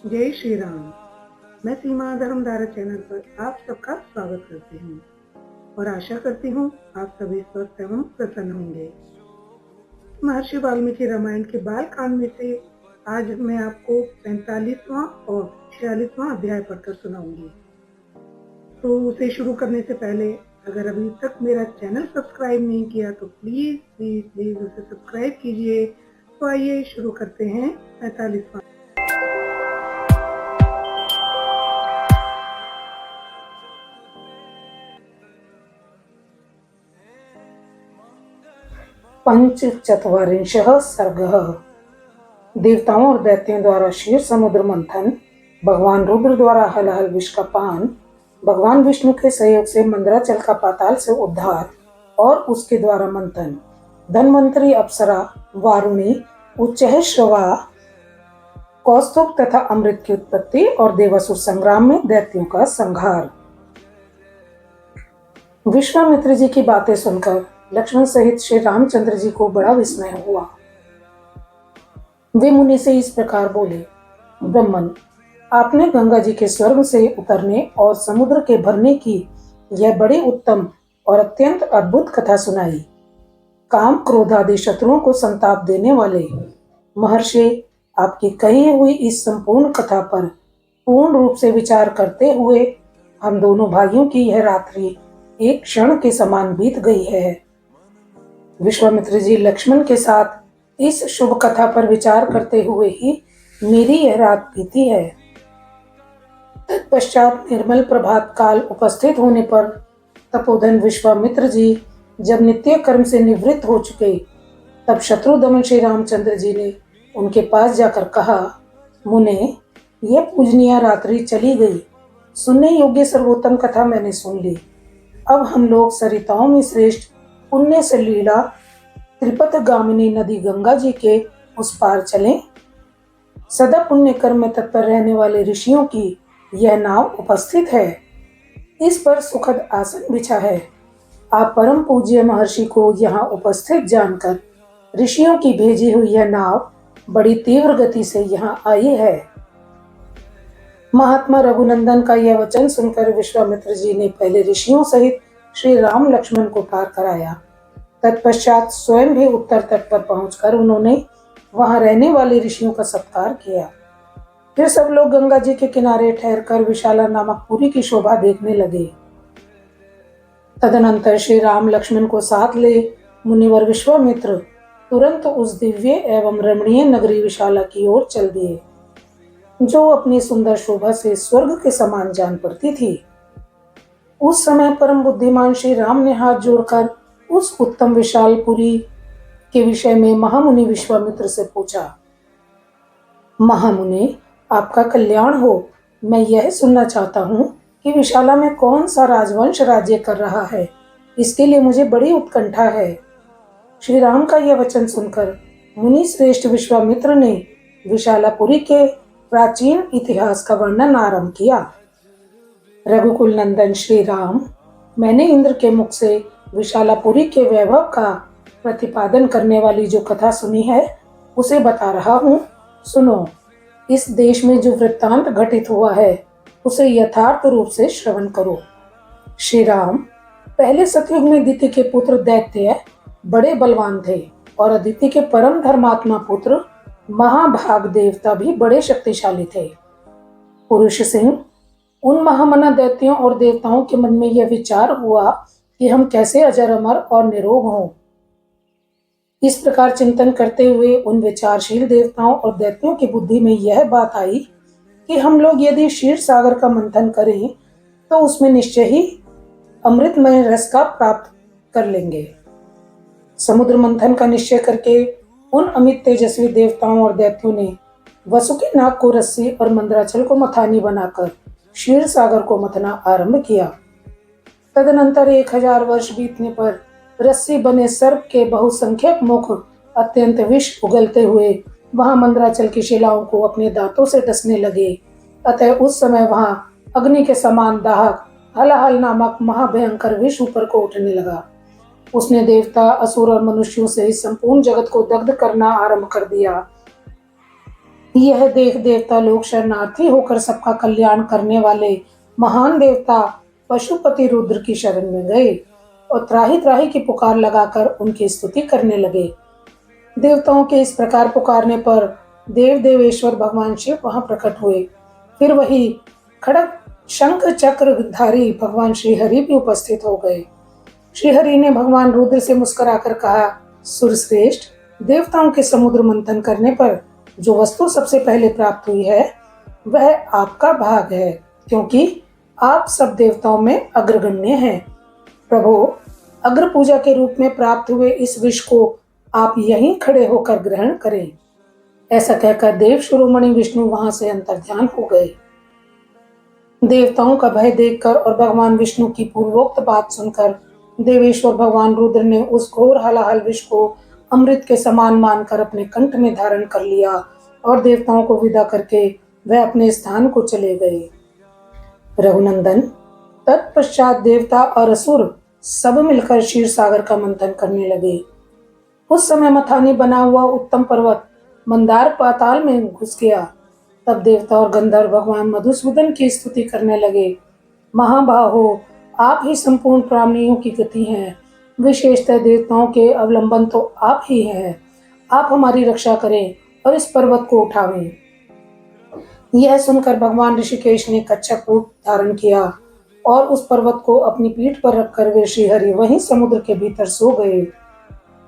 जय श्री राम। मैं सीमा धर्मधारा चैनल पर आप सबका स्वागत करती हूँ और आशा करती हूँ आप सभी स्वस्थ एवं प्रसन्न होंगे। महर्षि वाल्मीकि रामायण के बाल कांड में से आज मैं आपको 45वां और 46वां अध्याय पढ़कर सुनाऊंगी। तो उसे शुरू करने से पहले अगर अभी तक मेरा चैनल सब्सक्राइब नहीं किया तो प्लीज प्लीज प्लीज उसे सब्सक्राइब कीजिए। तो आइए शुरू करते हैं 45वां। पंचचत्वारिंशः सर्गः। देवताओं और दैत्यों द्वारा क्षीर समुद्र मंथन, भगवान रुद्र द्वारा हल हल विष का पान, भगवान विष्णु के सहयोग से मंदराचल का पाताल से उद्धार और उसके द्वारा मंथन, धन्वंतरी अप्सरा, वारुणी, उच्चैःश्रवा, कौस्तुभ तथा अमृत की उत्पत्ति और देवासुर संग्राम में दैत्यों का संहार। विश्वामित्र जी की बातें सुनकर लक्ष्मण सहित श्री रामचंद्र जी को बड़ा विस्मय हुआ। वे मुनि से इस प्रकार बोले, ब्रह्मन, आपने गंगा जी के स्वर्ग से उतरने और समुद्र के भरने की यह बड़ी उत्तम और अत्यंत अद्भुत कथा सुनाई। काम क्रोध आदि शत्रुओं को संताप देने वाले महर्षि, आपकी कही हुई इस संपूर्ण कथा पर पूर्ण रूप से विचार करते हुए हम दोनों भाइयों की यह रात्रि एक क्षण के समान बीत गई है। विश्वामित्र जी लक्ष्मण के साथ इस शुभ कथा पर विचार करते हुए ही मेरी यह रात बीती है। तत्पश्चात निर्मल प्रभात काल उपस्थित होने पर तपोधन विश्वामित्र जी जब नित्य कर्म से निवृत्त हो चुके, तब शत्रु दमन श्री रामचंद्र जी ने उनके पास जाकर कहा, मुने, यह पूजनीय रात्रि चली गई, सुनने योग्य सर्वोत्तम कथा मैंने सुन ली। अब हम लोग सरिताओं में श्रेष्ठ पुण्य सलीला त्रिपथ गामिनी नदी गंगा जी के उस पार चलें। सदा पुण्य कर्म में तत्पर रहने वाले ऋषियों की यह नाव उपस्थित है। इस पर सुखद आसन बिछा है। आप परम पूज्य महर्षि को यहाँ उपस्थित जानकर ऋषियों की भेजी हुई यह नाव बड़ी तीव्र गति से यहाँ आई है। महात्मा रघुनंदन का यह वचन सुनकर विश्वामित्र जी ने पहले ऋषियों सहित श्री राम लक्ष्मण को पार कराया। तत्पश्चात स्वयं भी उत्तर तट पर पहुंचकर उन्होंने वहां रहने वाले ऋषियों का सत्कार किया। फिर सब लोग गंगा जी के किनारे ठहरकर विशाला नामक पुरी की शोभा देखने लगे। तदनंतर श्री राम लक्ष्मण को साथ ले मुनिवर विश्वामित्र तुरंत उस दिव्य एवं रमणीय नगरी विशाला की ओर चल दिए, जो अपनी सुंदर शोभा से स्वर्ग के समान जान पड़ती थी। उस समय परम बुद्धिमान श्री राम ने हाथ जोड़कर उस उत्तम विशालपुरी के विषय में महामुनि विश्वामित्र से पूछा, महामुनि, आपका कल्याण हो। मैं यह सुनना चाहता हूँ कि विशाला में कौन सा राजवंश राज्य कर रहा है। इसके लिए मुझे बड़ी उत्कंठा है। श्री राम का यह वचन सुनकर मुनि श्रेष्ठ विश्वामित्र ने विशालापुरी के प्राचीन इतिहास का वर्णन आरंभ किया। रघुकुल नंदन श्री राम, मैंने इंद्र के मुख से विशालापुरी के वैभव का प्रतिपादन करने वाली जो कथा सुनी है उसे बता रहा हूँ, सुनो। इस देश में जो वृत्तांत घटित हुआ है उसे यथार्थ रूप से श्रवण करो। श्री राम, पहले सतयुग में अदिति के पुत्र दैत्य बड़े बलवान थे और अदिति के परम धर्मात्मा पुत्र महाभाग देवता भी बड़े शक्तिशाली थे। पुरुष सिंह, उन महामना दैत्यों और देवताओं के मन में यह विचार हुआ कि हम कैसे अजर अमर और निरोग हों। इस प्रकार चिंतन करते हुए उन विचारशील देवताओं और दैत्यों की बुद्धि में यह बात आई कि हम लोग यदि क्षीर सागर का मंथन करें तो उसमें निश्चय ही अमृतमय रस का प्राप्त कर लेंगे। समुद्र मंथन का निश्चय करके उन अमित तेजस्वी देवताओं और दैत्यों ने वसुकी नाग को रस्सी और मंदराचल को मथानी बनाकर क्षीर सागर को मथना आरंभ किया। तदनंतर 1000 वर्ष बीतने पर रस्सी बने सर्प के बहुसंख्यक मुख अत्यंत विष उगलते हुए वहां मंदराचल की शिलाओं को अपने दांतों से डसने लगे। अतः उस समय वहां अग्नि के समान दाहक हलाहल नामक महाभयंकर विष ऊपर को उठने लगा। उसने देवता, असुर और मनुष्यों से इस संपूर्ण जगत को दग्ध करना आरंभ कर दिया। यह देख देवता लोग शरणार्थी होकर सबका कल्याण करने वाले महान देवता पशुपति रुद्र की शरण में गए और त्राही त्राही की पुकार लगाकर उनकी स्तुति करने लगे। देवताओं के इस प्रकार पुकारने पर देव देवेश्वर भगवान शिव वहां प्रकट हुए। फिर वही खड़ग शंख चक्रधारी भगवान श्रीहरि भी उपस्थित हो गए। श्रीहरि ने भगवान रुद्र से मुस्कुराकर कहा, सुरश्रेष्ठ, देवताओं के समुद्र मंथन करने पर जो वस्तु सबसे पहले प्राप्त हुई है वह आपका भाग है, क्योंकि आप सब देवताओं में अग्रगण्य हैं। प्रभु, अग्र पूजा के रूप में प्राप्त हुए इस विष को आप यहीं खड़े होकर ग्रहण करें। ऐसा कहकर देव शिरोमणि विष्णु वहां से अंतर्ध्यान हो गए। देवताओं का भय देखकर और भगवान विष्णु की पूर्वोक्त बात सुनकर देवेश्वर भगवान रुद्र ने उस घोर हलाहल विष को अमृत के समान मानकर अपने कंठ में धारण कर लिया और देवताओं को विदा करके वह अपने स्थान को चले गए। रघुनंदन, तत्पश्चात देवता और असुर सब मिलकर क्षीर सागर का मंथन करने लगे। उस समय मथानी बना हुआ उत्तम पर्वत मंदार पाताल में घुस गया। तब देवता और गंधर्व भगवान मधुसूदन की स्तुति करने लगे। महाबाहो, आप ही संपूर्ण प्राणियों की गति हैं, विशेषतः देवताओं के अवलंबन तो आप ही हैं। आप हमारी रक्षा करें और इस पर्वत को उठावें। यह सुनकर भगवान ऋषिकेश ने कच्छप रूप धारण किया और उस पर्वत को अपनी पीठ पर रखकर वे श्रीहरि वहीं समुद्र के भीतर सो गए।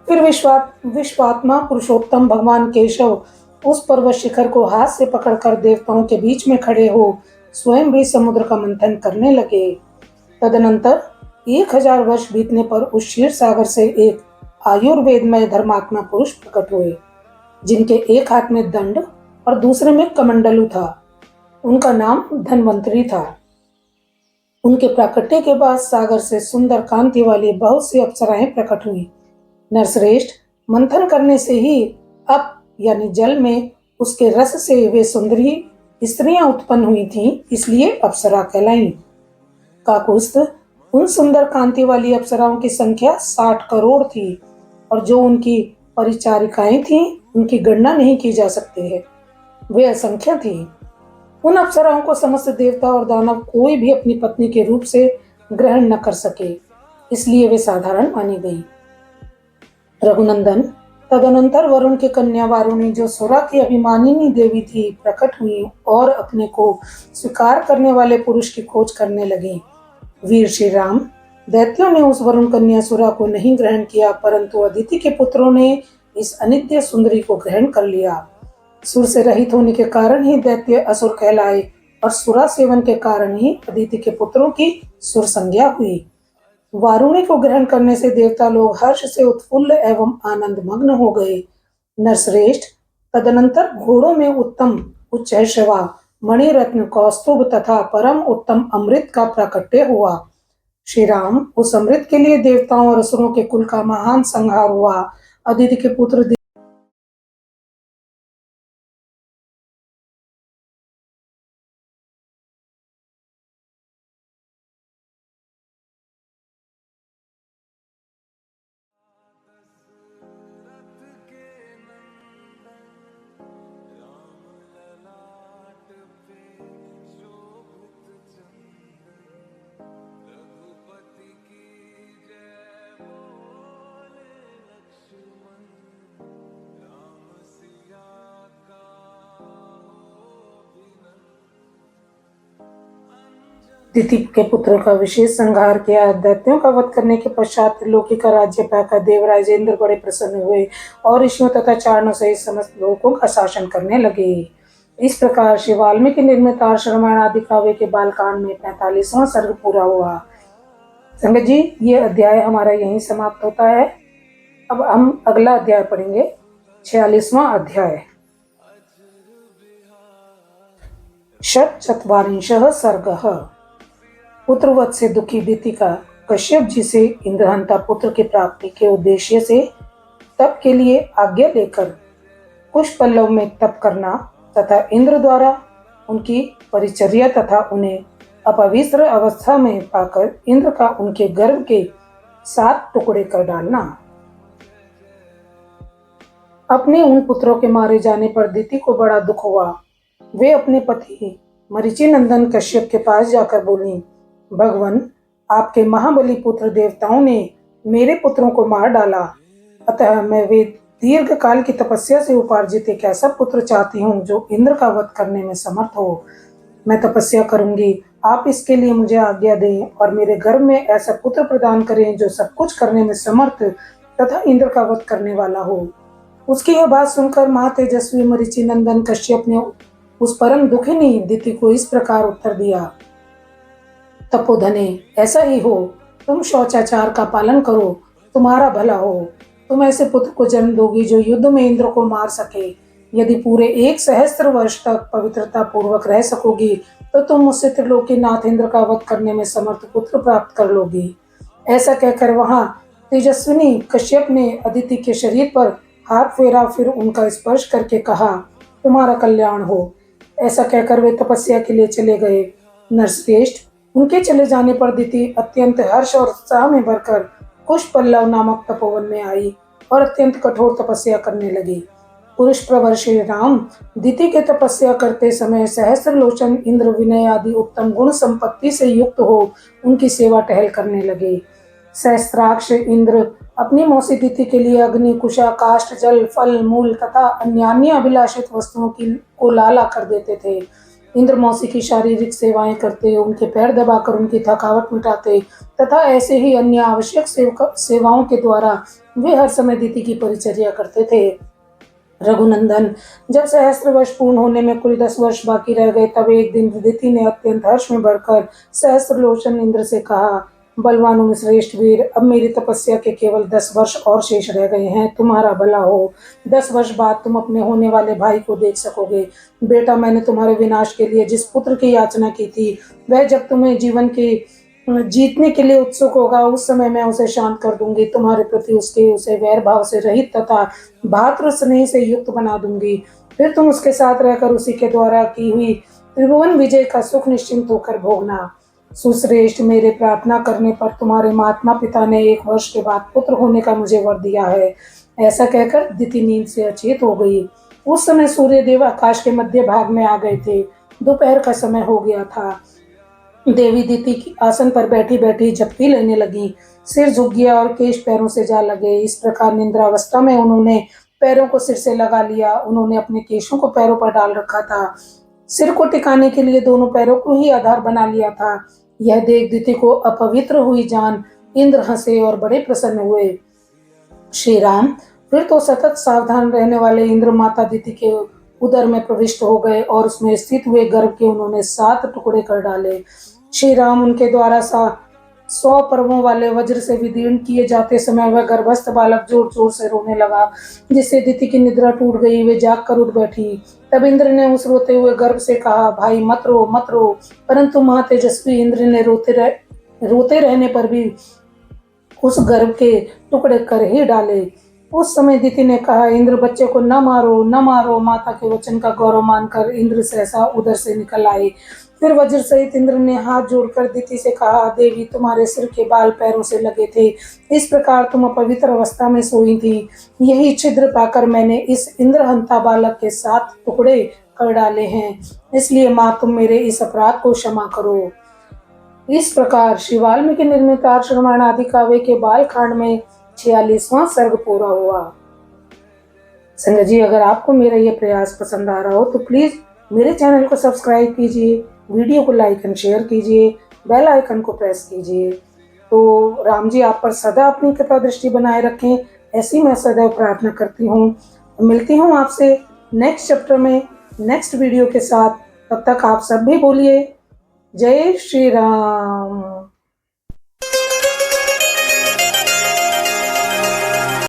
फिर विश्वात्मा पुरुषोत्तम भगवान केशव उस पर्वत शिखर को हाथ से पकड़कर देवताओं के बीच में खड़े हो स्वयं भी समुद्र का मंथन करने लगे। तदनंतर 1000 वर्ष बीतने पर उस क्षीर सागर से एक आयुर्वेदमय धर्मात्मा पुरुष प्रकट हुए, जिनके एक हाथ में दंड और दूसरे में कमंडलू था। उनका नाम धन्वंतरी था। उनके प्राकट्य के बाद सागर से सुंदर कांति वाली बहुत सी अप्सराएं प्रकट हुई। नरश्रेष्ठ, मंथन करने से ही अप यानी जल में उसके रस से वे सुंदरी स्त्रियां उत्पन्न हुई थीं, इसलिए अप्सरा कहलाईं। काकुस्थ, उन सुंदर कांति वाली अप्सराओं की संख्या 60 करोड़ थी और जो उनकी परिचारिकाएं थीं उनकी गणना नहीं की जा सकती है, वे असंख्य थी। उन अप्सराओं को समस्त देवता और दानव कोई भी अपनी पत्नी के रूप से ग्रहण न कर सके, इसलिए वे साधारण मानी गई। रघुनंदन, तदनंतर वरुण की कन्या वारुणी, जो सुरा की अभिमानिनी देवी थी, प्रकट हुई और अपने को स्वीकार करने वाले पुरुष की खोज करने लगी। वीर श्री राम, दैत्यों ने उस वरुण कन्या सुरा को नहीं ग्रहण किया, परंतु अदिति के पुत्रों ने इस अनित्य सुंदरी को ग्रहण कर लिया। सुर से रहित होने के कारण ही दैत्य असुर कहलाए और सुरा सेवन के कारण ही अदिति के पुत्रों की सुर संज्ञा हुई। वारुणी को ग्रहण करने से देवता लोग हर्ष से उत्फुल्ल एवं आनंद मग्न हो गए। नरश्रेष्ठ, तदनंतर घोड़ों में उत्तम उच्चैश्रवा, मणिरत्न, कौस्तुभ तथा परम उत्तम अमृत का प्राकट्य हुआ। श्री राम, उस अमृत के लिए देवताओं और असुरों के कुल का महान संहार हुआ। अदिति के पुत्र दिति के पुत्रों का विशेष संहार किया। दैत्यों का वध करने के पश्चात त्रिलोकी का राज्य पाकर देवराज इंद्र बड़े प्रसन्न हुए और ऋषियों तथा चारणों सहित समस्त लोगों का शासन करने लगे। इस प्रकार श्री वाल्मीकि निर्मित रामायण आदि काव्य के बालकांड में 45वां सर्ग पूरा हुआ। संगत जी, ये अध्याय हमारा यहीं समाप्त होता है। अब हम अगला अध्याय पढ़ेंगे, 46वां अध्याय। षट्चत्वारिंशः सर्गः। पुत्रवत से दुखी दितिका कश्यप जी से इंद्रहंता पुत्र की प्राप्ति के उद्देश्य से तप के लिए आज्ञा लेकर कुश पल्लव में तप करना तथा इंद्र द्वारा उनकी परिचर्या तथा उन्हें अपवित्र अवस्था में पाकर इंद्र का उनके गर्भ के 7 टुकड़े कर डालना। अपने उन पुत्रों के मारे जाने पर दिति को बड़ा दुख हुआ। वे अपने पति मरीचि नंदन कश्यप के पास जाकर बोली, भगवान, आपके महाबली पुत्र देवताओं ने मेरे पुत्रों को मार डाला, अतः मैं वे दीर्घ काल की तपस्या से उपार्जित एक ऐसा पुत्र चाहती हूँ जो इंद्र का वध करने में समर्थ हो। मैं तपस्या करूंगी, आप इसके लिए मुझे आज्ञा दें और मेरे गर्भ में ऐसा पुत्र प्रदान करें जो सब कुछ करने में समर्थ तथा इंद्र का वध करने वाला हो। उसकी यह बात सुनकर महातेजस्वी मरीचि नंदन कश्यप ने उस परम दुखिनी दिति को इस प्रकार उत्तर दिया, तपोधने, ऐसा ही हो, तुम शौचाचार का पालन करो, तुम्हारा भला हो। तुम ऐसे पुत्र को जन्म दोगी जो युद्ध में इंद्र को मार सके। यदि पूरे 1 सहस्त्र वर्ष तक पवित्रता पूर्वक रह सकोगी तो तुम मुझसे त्रिलोकीनाथ इंद्र का वध करने में समर्थ पुत्र प्राप्त कर लोगी। ऐसा कहकर वहां तेजस्विनी कश्यप ने अदिति के शरीर पर हाथ फेरा, फिर उनका स्पर्श करके कहा, तुम्हारा कल्याण हो। ऐसा कहकर वे तपस्या के लिए चले गए। नरश्रेष्ठ, उनके चले जाने पर दिति अत्यंत हर्ष और उत्साह में भरकर कुशपल्लव नामक तपोवन में आई और अत्यंत कठोर तपस्या करने लगी। पुरुष प्रवर श्री राम दिति के तपस्या करते समय सहस्त्र लोचन इंद्र विनय आदि उत्तम गुण संपत्ति से युक्त हो उनकी सेवा टहल करने लगे। सहस्त्राक्ष इंद्र अपनी मौसी दिति के लिए अग्नि, कुशा, काष्ठ, जल, फल, मूल तथा अन्य अभिलाषित वस्तुओं को लाला कर देते थे। इंद्र मौसी की शारीरिक सेवाएं करते, उनके पैर दबाकर उनकी थकावट मिटाते तथा ऐसे ही अन्य आवश्यक सेवाओं के द्वारा वे हर समय दिति की परिचर्या करते थे। रघुनंदन, जब सहस्त्र वर्ष पूर्ण होने में कुल 10 वर्ष बाकी रह गए, तब एक दिन दिति ने अत्यंत हर्ष में भरकर सहस्त्र लोचन इंद्र से कहा, बलवानों में श्रेष्ठ वीर, अब मेरी तपस्या के केवल 10 वर्ष और शेष रह गए हैं, तुम्हारा भला हो। 10 वर्ष बाद तुम अपने होने वाले भाई को देख सकोगे। बेटा, मैंने तुम्हारे विनाश के लिए जिस पुत्र की याचना की थी, वह जब तुम्हें जीवन के जीतने के लिए उत्सुक होगा, उस समय मैं उसे शांत कर दूंगी। तुम्हारे प्रति उसे वैर भाव से रहित तथा भातृ स्नेह से युक्त बना दूंगी। फिर तुम उसके साथ रहकर उसी के द्वारा की हुई त्रिभुवन विजय का सुख निश्चिंत होकर भोगना। सुश्रेष्ठ, मेरे प्रार्थना करने पर तुम्हारे माता पिता ने 1 वर्ष के बाद पुत्र होने का मुझे वर दिया है। ऐसा कहकर दिति नींद से अचेत हो गई। उस समय सूर्य देव आकाश के मध्य भाग में आ गए थे। दोपहर का समय हो गया था। देवी दिति की आसन पर बैठी बैठी झपकी लेने लगी। सिर झुक गया और केश पैरों से जा लगे। इस प्रकार निद्रावस्था में उन्होंने पैरों को सिर से लगा लिया। उन्होंने अपने केशों को पैरों पर डाल रखा था। सिर को टिकाने के लिए दोनों पैरों को ही आधार बना लिया था। यह देख दिति को अपवित्र हुई जान इंद्र हंसे और बड़े प्रसन्न हुए। श्री राम फिर तो सतत सावधान रहने वाले इंद्र माता दिति के उदर में प्रविष्ट हो गए और उसमें स्थित हुए गर्भ के उन्होंने 7 टुकड़े कर डाले। श्री राम उनके द्वारा 100 पर्वों वाले वज्र से विदीर्ण किए जाते समय वह गर्भस्थ बालक जोर जोर से रोने लगा, जिससे दिति की निद्रा टूट गई। वे जाग कर उठ बैठी। तब इंद्र ने उस रोते हुए गर्भ से कहा, भाई मत रो मत रो। परंतु महातेजस्वी इंद्र ने रोते रहने पर भी उस गर्भ के टुकड़े कर ही डाले। उस समय दिति ने कहा, इंद्र, बच्चे को न मारो न मारो। माता के वचन का गौरव मानकर इंद्र सहसा उधर से निकल आए। फिर वज्र सहित इंद्र ने हाथ जोड़कर दिति से कहा, देवी, तुम्हारे सिर के बाल पैरों से लगे थे, इस प्रकार तुम अपवित्र अवस्था में सोई थी। यही छिद्र पाकर मैंने इस इंद्रहंता बालक के 7 टुकड़े कर डाले हैं। इसलिए माँ, तुम मेरे इस अपराध को क्षमा करो। इस प्रकार श्री वाल्मीकि निर्मित आर्ष रामायण आदि काव्य के बालकांड में 46वां सर्ग पूरा हुआ। संजय जी, अगर आपको मेरा ये प्रयास पसंद आ रहा हो तो प्लीज मेरे चैनल को सब्सक्राइब कीजिए, वीडियो को लाइक एंड शेयर कीजिए, बेल आइकन को प्रेस कीजिए। तो राम जी आप पर सदा अपनी कृपा दृष्टि बनाए रखें, ऐसी मैं सदैव प्रार्थना करती हूँ। मिलती हूँ आपसे नेक्स्ट चैप्टर में नेक्स्ट वीडियो के साथ। तब तक आप सब भी बोलिए जय श्री राम।